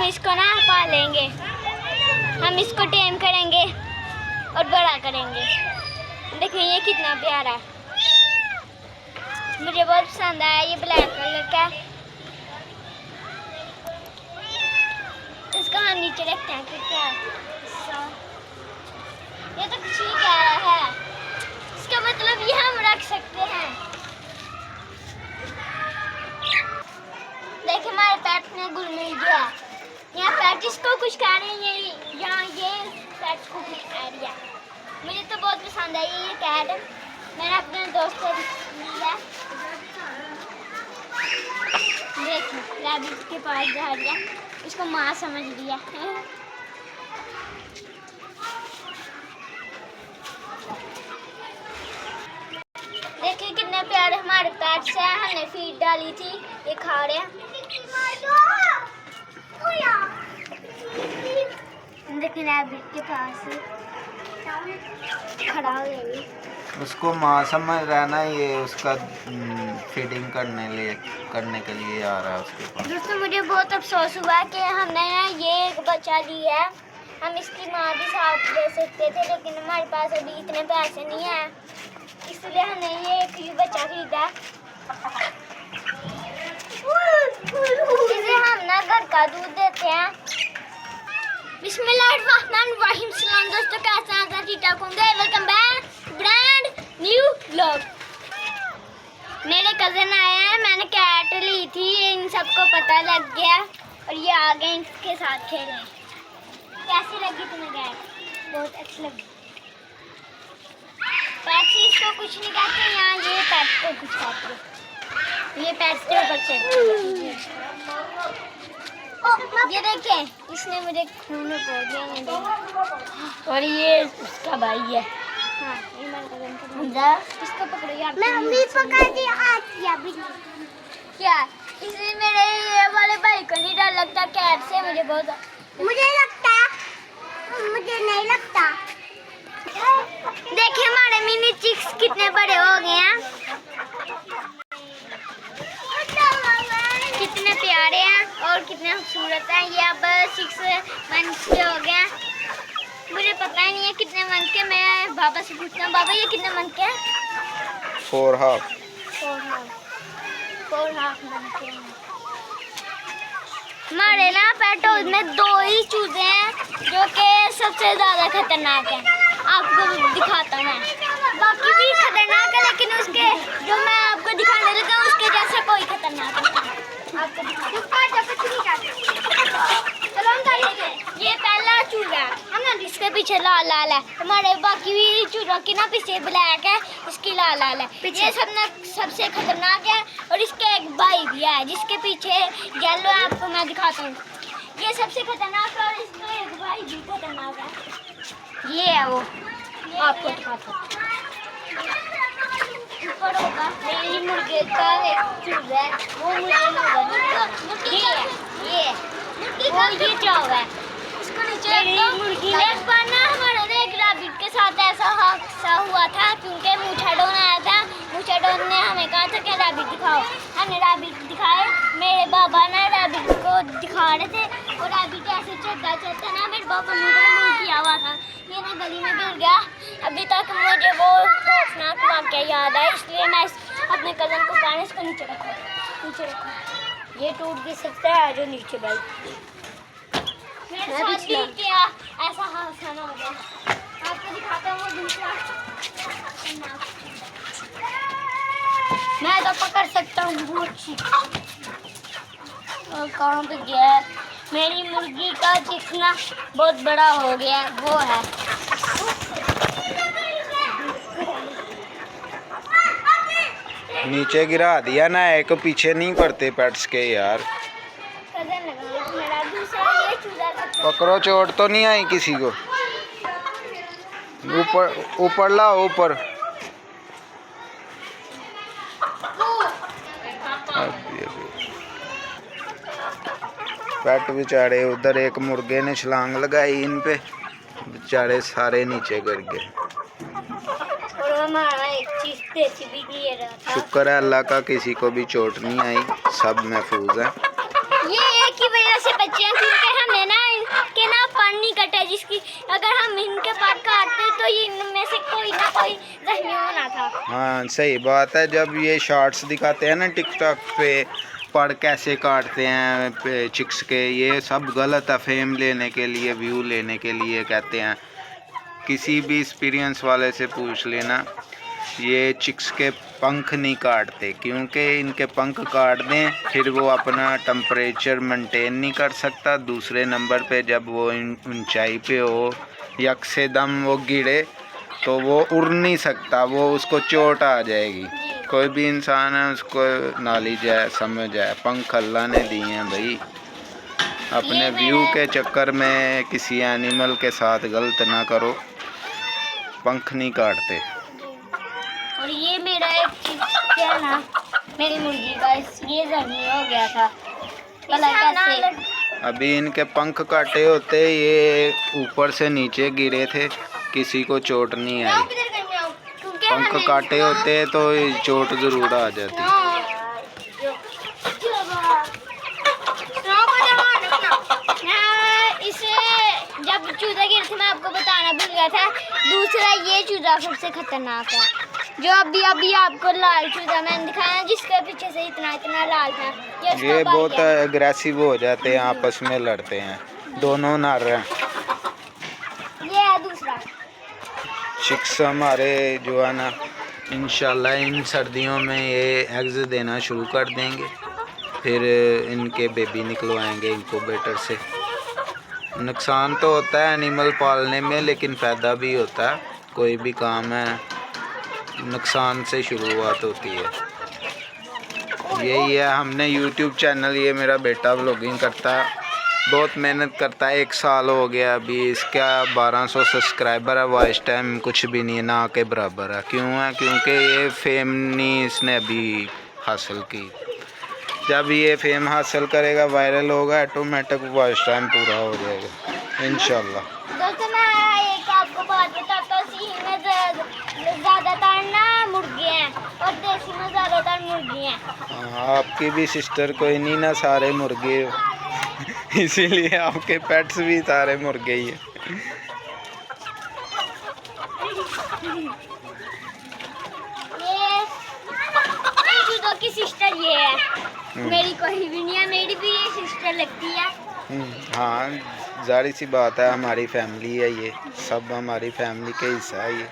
हम इसको ना पालेंगे, हम इसको टेम करेंगे और बड़ा करेंगे। देखिए ये कितना प्यारा है, मुझे बहुत पसंद आया ये ब्लैक कलर का। इसको हम नीचे रखते हैं क्योंकि ये तो कुछ नहीं कह रहा है, इसका मतलब ये हम रख सकते हैं। देखिए हमारे पेट ने गुल मिल गया। यहाँ पेट इसको कुछ कह रहे हैं, यहाँ ये पेट को कुछ कह रही है। मुझे तो बहुत पसंद आई ये कैट, मैंने अपने दोस्त से लिया। देखिए रैबिट के पास जा रहा, उसको माँ समझ लिया। देखिए कितने प्यारे हमारे पेट्स हैं, हमने फीड डाली थी, ये खा रहे हैं। देखिए रैबिट के पास खड़ा हो गई, उसको माँ समझ रहा ना, ये उसका फीडिंग करने के लिए आ रहा है उसके पास। दोस्तों मुझे बहुत अफसोस हुआ कि हमने ये एक बच्चा लिया है, हम इसकी माँ भी साथ ले सकते थे, लेकिन हमारे पास अभी इतने पैसे नहीं है, इसलिए हमने ये एक बच्चा खरीदा। इसे हम ना घर का दूध देते हैं। बिस्मिल्लाहिर्रहमानिर्रहीम। दोस्तों कैसे हैं, ठीक होंगे। Welcome back brand new vlog. मेरे कज़न आए हैं, मैंने कैट ली थी, इन सबको पता लग गया और ये आ गए इनके साथ खेलने। कैसी लगी तुम्हें कैट? बहुत अच्छी लगी। पेट्स इसको कुछ नहीं कहते, यहाँ ये पेट को कुछ कहते हैं। ये पेट्स के ऊपर चलते। ये देखे इसने मुझे खून में पोड़ दिया, और ये उसका भाई है। हाँ ये मेरा इसको पकड़ो यार, मैं भी पकड़ दी आज भी। क्या इसलिए मेरे ये वाले भाई को नहीं डर लगता कैट से? मुझे लगता, मुझे नहीं लगता। देखिए हमारे मिनी चिक्स कितने बड़े हो गए हैं, कितने प्यारे हैं और कितने खूबसूरत हैं। ये अब 6 मंथ के हो गए। मुझे पता ही नहीं है कितने मंथ के, मैं बाबा से पूछता हूँ। बाबा ये कितने मंथ के हैं? 4.5 मंथ के। हमारे ना पेट हाउस में 2 ही चूजे हैं जो कि सबसे ज़्यादा खतरनाक हैं। आपको दिखाता हूँ मैं, बाकी भी खतरनाक है, लेकिन उसके जो मैं आपको दिखाने लगा हूँ उसके जैसा कोई खतरनाक नहीं है। आपको ये पहला चूजा है ना, जिसके पीछे लाल लाल है। हमारे बाकी भी चूजों की ना पीछे ब्लैक है, इसकी लाल लाल है। ये सबसे खतरनाक है, और इसके एक भाई भी है जिसके पीछे येलो है, आपको मैं दिखाता हूँ। ये सबसे खतरनाक है और इसका एक भाई भी खतरनाक है। ये है वो, आपको दिखाता हूँ। ऊपर होगा मेरी मुर्गे का एक चूजा है, वो मुर्गे ये क्या हुआ है, इसको नीचे मुर्गी। एक बार ना हमारे एक रैबिट के साथ ऐसा हादसा हुआ था, क्योंकि मूछाडोन आया था। मूछाडोन ने हमें कहा था कि रैबिट दिखाओ, हमने रैबिट दिखाए। मेरे बाबा ना रैबिट को दिखा रहे थे और रैबिट ऐसे चलता ना, मेरे बाबा ने मुँह किया हुआ था, ये ना गली में गिर गया। अभी तक मुझे वो खौफनाक वाक़या याद है, इसलिए मैं अपने कज़न को कहा इसको नीचे रखो। ये टूट भी सकता है, आ जाओ नीचे भाई। मेरे साथ भी क्या ऐसा हादसा ना हो जाए। आपको दिखाता हूँ वो दूसरा, मैं तो पकड़ सकता हूँ बहुत अच्छी। और कहाँ पे गया है? मेरी मुर्गी का चिकना बहुत बड़ा हो गया है, वो है। नीचे गिरा दिया ना, एक पीछे नहीं पड़ते पेट्स के यार। पकड़ो, चोट तो नहीं आई किसी को? ऊपर लाओ, ऊपर। पेट बेचारे, उधर एक मुर्गे ने छलांग लगाई इन पे, बेचारे सारे नीचे गिर गए। शुक्र है अल्लाह का, किसी को भी चोट नहीं आई, सब महफूज है। ये एक ही वजह ऐसे बच्चे हैं क्योंकि हमें ना इनके ना पर नहीं कटे, जिसकी अगर हम इनके पर काटते तो ये इनमें से कोई ना कोई जख्मी होना था। हाँ सही बात है। जब ये शॉर्ट्स दिखाते हैं ना टिकटॉक पे, पर कैसे काटते हैं चिक्स के, ये सब गलत है। फेम लेने के लिए, व्यू लेने के लिए कहते हैं। किसी भी एक्सपीरियंस वाले से पूछ लेना, ये चिक्स के पंख नहीं काटते, क्योंकि इनके पंख काट दें फिर वो अपना टेम्परेचर मेंटेन नहीं कर सकता। दूसरे नंबर पे जब वो ऊंचाई पे हो, यकसेदम वो गिरे तो वो उड़ नहीं सकता, वो उसको चोट आ जाएगी। कोई भी इंसान है उसको नॉलेज है, समझ है। पंख अल्लाह ने दिए हैं भाई। अपने व्यू के चक्कर में किसी एनिमल के साथ गलत ना करो, पंख नहीं काटते। और ये मेरा एक क्या ना, मेरी मुर्गी का ये जख्मी हो गया था। कैसे अभी इनके पंख काटे होते, ये ऊपर से नीचे गिरे थे, किसी को चोट नहीं आई। पंख काटे होते तो चोट जरूर आ जाती। इसे जब चूजा गिरे थे मैं आपको बताना भूल गया था। दूसरा ये चूजा सबसे खतरनाक है, जो अभी आपको लाल चूजा मैंने दिखाया, जिसके पीछे से इतना लाल था। ये बहुत एग्रेसिव हो जाते हैं, आपस में लड़ते हैं, दोनों नर हैं। ये है दूसरा चिक्स हमारे जो है ना, इंशाल्लाह इन सर्दियों में ये एग्स देना शुरू कर देंगे, फिर इनके बेबी निकलवाएंगे इनक्यूबेटर से। नुकसान तो होता है एनिमल पालने में, लेकिन फ़ायदा भी होता है। कोई भी काम है नुकसान से शुरुआत होती है। यही है, हमने यूट्यूब चैनल, ये मेरा बेटा व्लॉगिंग करता है, बहुत मेहनत करता है। 1 साल हो गया अभी, इसका 1200 सब्सक्राइबर है। वॉच टाइम कुछ भी नहीं है, ना के बराबर है। क्यों है? क्योंकि ये फेम नहीं इसने अभी हासिल की। जब ये फेम हासिल करेगा, वायरल होगा, ऑटोमेटिक वॉच टाइम पूरा हो जाएगा इंशाल्लाह। दोस्तों मैं एक आपको बात बताता हूँ, सीही में ज़्यादातर ना मुर्गे हैं और देसी में ज़्यादातर मुर्गी हैं। आपकी भी सिस्टर कोई नहीं ना, सारे मुर्गे इसीलिए आपके पेट्स भी सारे मुर्गे ही हैं। ये चूजों की सिस्टर ये है, मेरी कोई भी नहीं है, मेरी भी ये सिस्टर लगती है। हाँ जाहिर सी बात है, हमारी फैमिली है, ये सब हमारी फैमिली का हिस्सा है ये।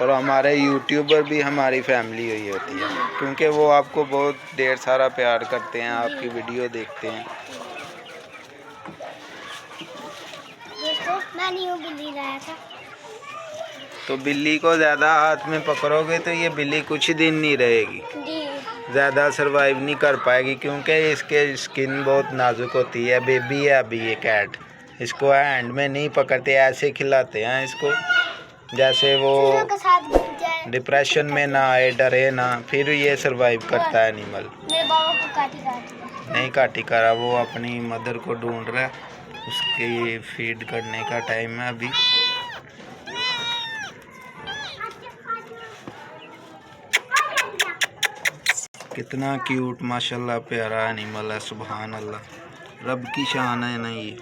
और हमारे यूट्यूबर भी हमारी फैमिली हुई होती है, क्योंकि वो आपको बहुत ढेर सारा प्यार करते हैं, आपकी वीडियो देखते हैं। दोस्तों मैं न्यू बिल्ली लाया था। तो बिल्ली को ज़्यादा हाथ में पकड़ोगे तो ये बिल्ली कुछ दिन नहीं रहेगी, ज़्यादा सरवाइव नहीं कर पाएगी, क्योंकि इसके स्किन बहुत नाजुक होती है। बेबी है अभी ये कैट, इसको हैंड में नहीं पकड़ते, ऐसे खिलाते हैं इसको जैसे वो डिप्रेशन में ना आए, डरे ना, फिर ये सरवाइव करता है एनिमल। मेरे बाबा को काटी नहीं काटी करा, वो अपनी मदर को ढूंढ रहा है, उसकी फीड करने का टाइम है अभी। कितना क्यूट माशाल्लाह प्यारा एनिमल है, सुभान अल्लाह, रब की शान है ना ये।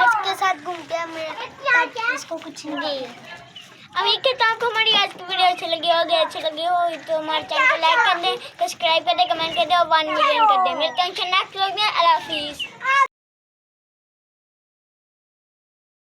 इसके साथ घूमते हैं मेरे, इसको कुछ नहीं। अभी किताब को हमारी आज की वीडियो अच्छी लगी हो तो हमारे चैनल को लाइक कर दें, सब्सक्राइब कर दें, कमेंट कर दें और 1 मिलियन कर दें। मिलते हैं नेक्स्ट व्लॉग में। अल्लाह हाफिज़।